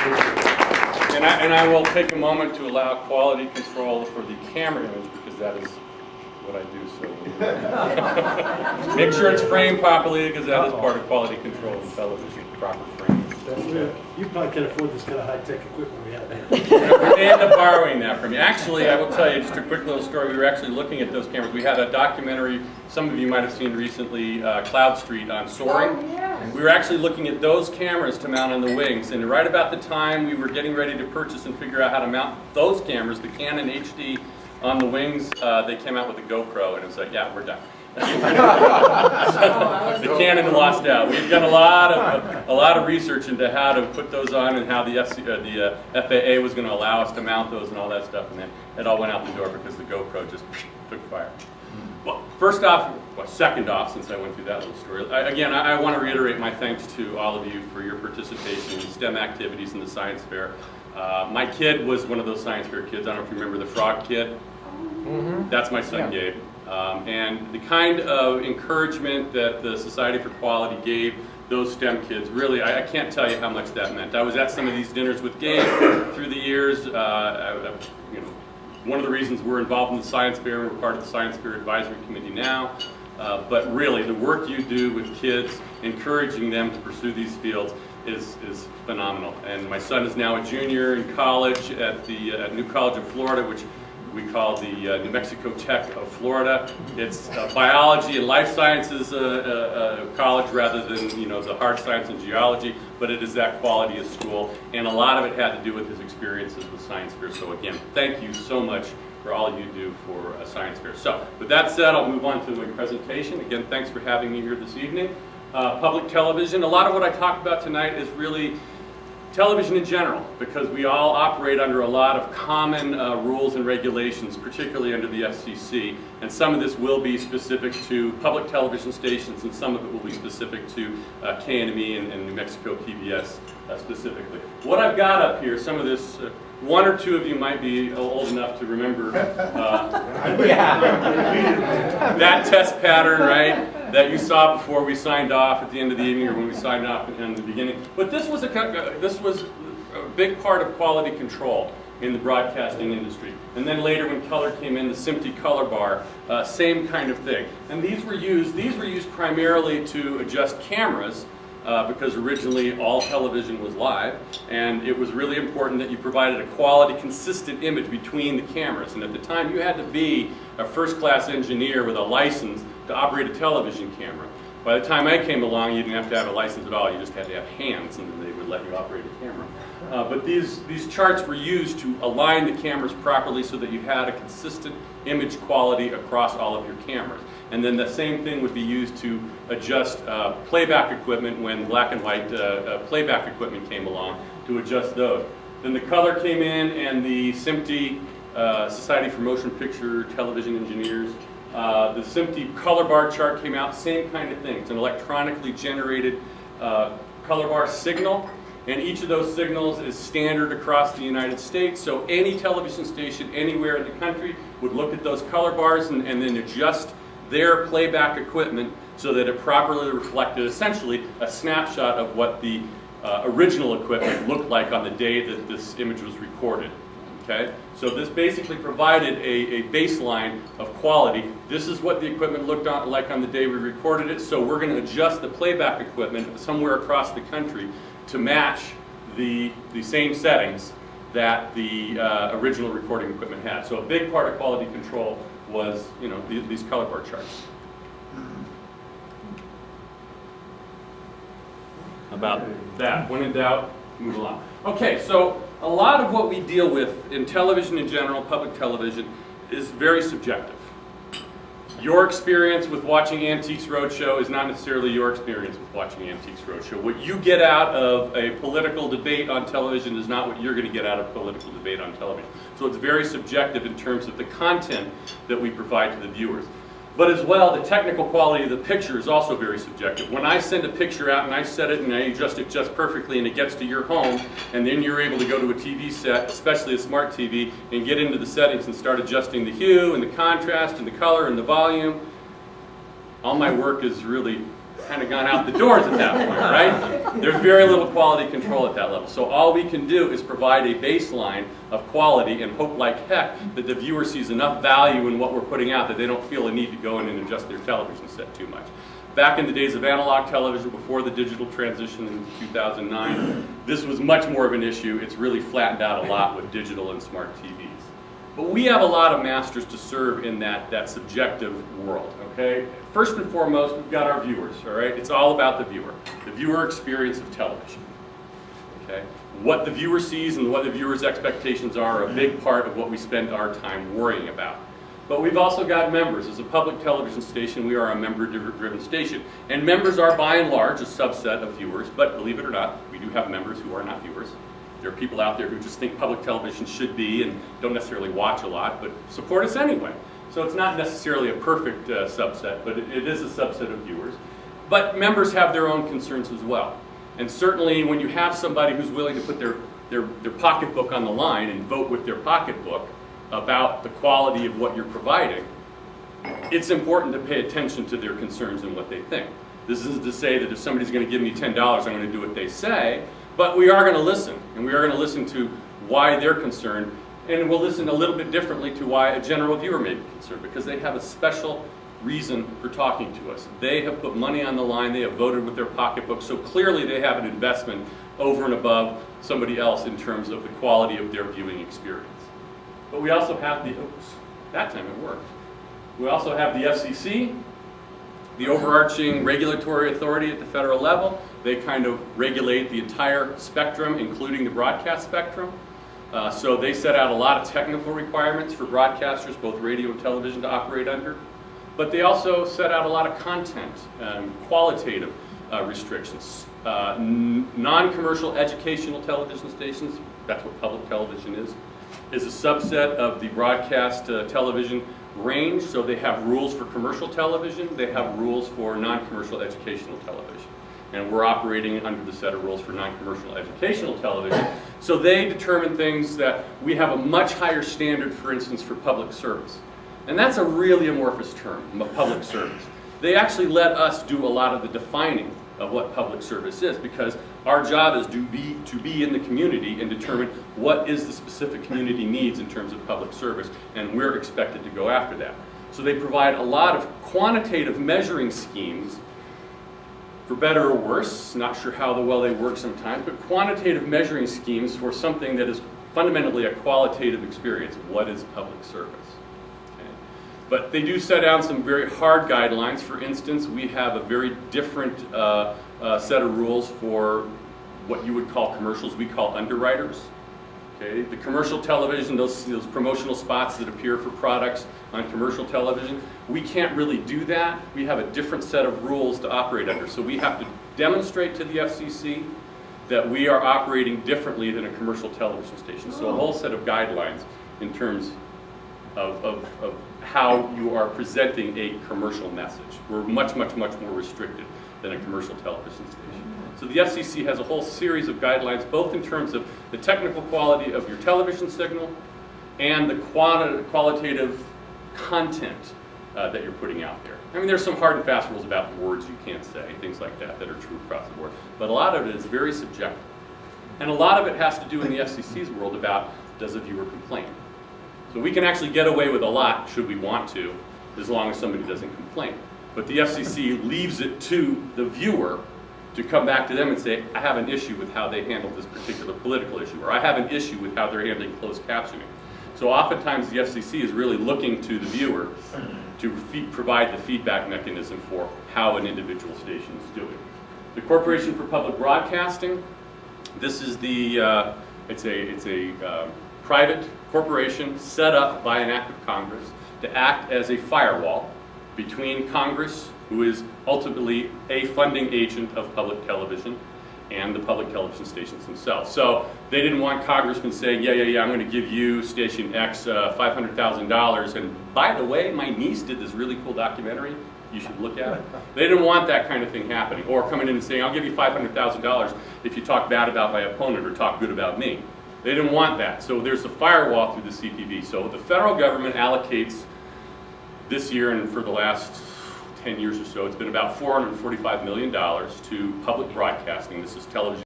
And I will take a moment to allow quality control for the camera image because that is what I do. So make sure it's framed properly because that is part of quality control in television, proper framing. You probably can't afford this kind of high-tech equipment we have here. They end up borrowing that from me. Actually, I will tell you just a quick little story. We were actually looking at those cameras. We had a documentary, some of you might have seen recently, Cloud Street on soaring. Oh, yes. We were actually looking at those cameras to mount on the wings. And right about the time we were getting ready to purchase and figure out how to mount those cameras, the Canon HD on the wings, they came out with a GoPro. And it was like, yeah, we're done. The Canon lost out. We've done a lot of research into how to put those on and how the FAA was going to allow us to mount those and all that stuff, and then it all went out the door because the GoPro just took fire. Well, first off, well, second off, since I went through that little story, I want to reiterate my thanks to all of you for your participation in STEM activities in the science fair. My kid was one of those science fair kids. I don't know if you remember the frog kid. That's my son, Gabe. And the kind of encouragement that the Society for Quality gave those STEM kids, really, I can't tell you how much that meant. I was at some of these dinners with Gabe through the years. One of the reasons we're involved in the science fair, we're part of the Science Fair Advisory Committee now. But really, the work you do with kids, encouraging them to pursue these fields, is phenomenal. And my son is now a junior in college at the New College of Florida, which we call the New Mexico Tech of Florida. It's biology and life sciences college rather than the hard science and geology, but it is that quality of school, and a lot of it had to do with his experiences with science fair. So again, thank you so much for all you do for a science fair. So with that said, I'll move on to my presentation. Again, thanks for having me here this evening. Public television. A lot of what I talk about tonight is really television in general, because we all operate under a lot of common rules and regulations, particularly under the FCC, and some of this will be specific to public television stations, and some of it will be specific to KNME and New Mexico PBS specifically. What I've got up here, some of this, one or two of you might be old enough to remember that test pattern, right? That you saw before we signed off at the end of the evening, or when we signed off in the beginning. But this was a big part of quality control in the broadcasting industry. And then later, when color came in, the SMPTE color bar, same kind of thing. And these were used primarily to adjust cameras, because originally all television was live, and it was really important that you provided a quality, consistent image between the cameras. And at the time, you had to be a first-class engineer with a license to operate a television camera. By the time I came along, you didn't have to have a license at all. You just had to have hands, and then they would let you operate a camera. But these charts were used to align the cameras properly so that you had a consistent image quality across all of your cameras. And then the same thing would be used to adjust playback equipment when black and white playback equipment came along, to adjust those. Then the color came in, and the SMPTE, Society for Motion Picture Television Engineers, the SMPTE color bar chart came out, same kind of thing. It's an electronically generated color bar signal, and each of those signals is standard across the United States, so any television station anywhere in the country would look at those color bars and then adjust their playback equipment so that it properly reflected essentially a snapshot of what the original equipment looked like on the day that this image was recorded. Okay? So this basically provided a baseline of quality. This is what the equipment looked like on the day we recorded it, so we're going to adjust the playback equipment somewhere across the country to match the same settings that the original recording equipment had. So a big part of quality control was, these color bar charts. About that. When in doubt, move along. Okay, so a lot of what we deal with in television in general, public television, is very subjective. Your experience with watching Antiques Roadshow is not necessarily your experience with watching Antiques Roadshow. What you get out of a political debate on television is not what you're going to get out of political debate on television. So it's very subjective in terms of the content that we provide to the viewers. But as well, the technical quality of the picture is also very subjective. When I send a picture out and I set it and I adjust it just perfectly and it gets to your home, and then you're able to go to a TV set, especially a smart TV, and get into the settings and start adjusting the hue and the contrast and the color and the volume, all my work is really kind of gone out the doors at that point, right? There's very little quality control at that level. So all we can do is provide a baseline of quality and hope like heck that the viewer sees enough value in what we're putting out that they don't feel a need to go in and adjust their television set too much. Back in the days of analog television, before the digital transition in 2009, this was much more of an issue. It's really flattened out a lot with digital and smart TVs. But we have a lot of masters to serve in that subjective world, okay? First and foremost, we've got our viewers, all right? It's all about the viewer experience of television, okay? What the viewer sees and what the viewer's expectations are a big part of what we spend our time worrying about. But we've also got members. As a public television station, we are a member-driven station. And members are, by and large, a subset of viewers, but believe it or not, we do have members who are not viewers. There are people out there who just think public television should be and don't necessarily watch a lot, but support us anyway. So it's not necessarily a perfect subset, but it is a subset of viewers. But members have their own concerns as well. And certainly when you have somebody who's willing to put their pocketbook on the line and vote with their pocketbook about the quality of what you're providing, it's important to pay attention to their concerns and what they think. This isn't to say that if somebody's going to give me $10, I'm going to do what they say, but we are going to listen, and we are going to listen to why they're concerned, and we'll listen a little bit differently to why a general viewer may be concerned, because they have a special reason for talking to us. They have put money on the line, they have voted with their pocketbook, so clearly they have an investment over and above somebody else in terms of the quality of their viewing experience. But we also have the, oops, that time it worked. We also have the FCC, the overarching regulatory authority at the federal level. They kind of regulate the entire spectrum, including the broadcast spectrum. So they set out a lot of technical requirements for broadcasters, both radio and television, to operate under. But they also set out a lot of content, qualitative restrictions. Non-commercial educational television stations, that's what public television is a subset of the broadcast television range. So they have rules for commercial television, they have rules for non-commercial educational television. And we're operating under the set of rules for non-commercial educational television. So they determine things that we have a much higher standard, for instance, for public service. And that's a really amorphous term, public service. They actually let us do a lot of the defining of what public service is, because our job is to be in the community and determine what is the specific community needs in terms of public service, and we're expected to go after that. So they provide a lot of quantitative measuring schemes, for better or worse, not sure how well they work sometimes, but quantitative measuring schemes for something that is fundamentally a qualitative experience. What is public service? But they do set down some very hard guidelines. For instance, we have a very different set of rules for what you would call commercials. We call underwriters. Okay? The commercial television, those promotional spots that appear for products on commercial television, we can't really do that. We have a different set of rules to operate under. So we have to demonstrate to the FCC that we are operating differently than a commercial television station. So a whole set of guidelines in terms of how you are presenting a commercial message. We're much, much, much more restricted than a commercial television station. So the FCC has a whole series of guidelines, both in terms of the technical quality of your television signal and the qualitative content that you're putting out there. I mean, there's some hard and fast rules about the words you can't say, things like that are true across the board. But a lot of it is very subjective. And a lot of it has to do in the FCC's world about, does a viewer complain? So we can actually get away with a lot, should we want to, as long as somebody doesn't complain. But the FCC leaves it to the viewer to come back to them and say, I have an issue with how they handle this particular political issue, or I have an issue with how they're handling closed captioning. So oftentimes the FCC is really looking to the viewer to provide the feedback mechanism for how an individual station is doing. The Corporation for Public Broadcasting, this is the, it's a private corporation set up by an act of Congress to act as a firewall between Congress, who is ultimately a funding agent of public television, and the public television stations themselves. So they didn't want congressmen saying, yeah, I'm going to give you station X $500,000, and by the way, my niece did this really cool documentary, you should look at it. They didn't want that kind of thing happening, or coming in and saying, I'll give you $500,000 if you talk bad about my opponent or talk good about me. They didn't want that. So there's a firewall through the CPB. So the federal government allocates this year and for the last 10 years or so, it's been about $445 million to public broadcasting. This is television.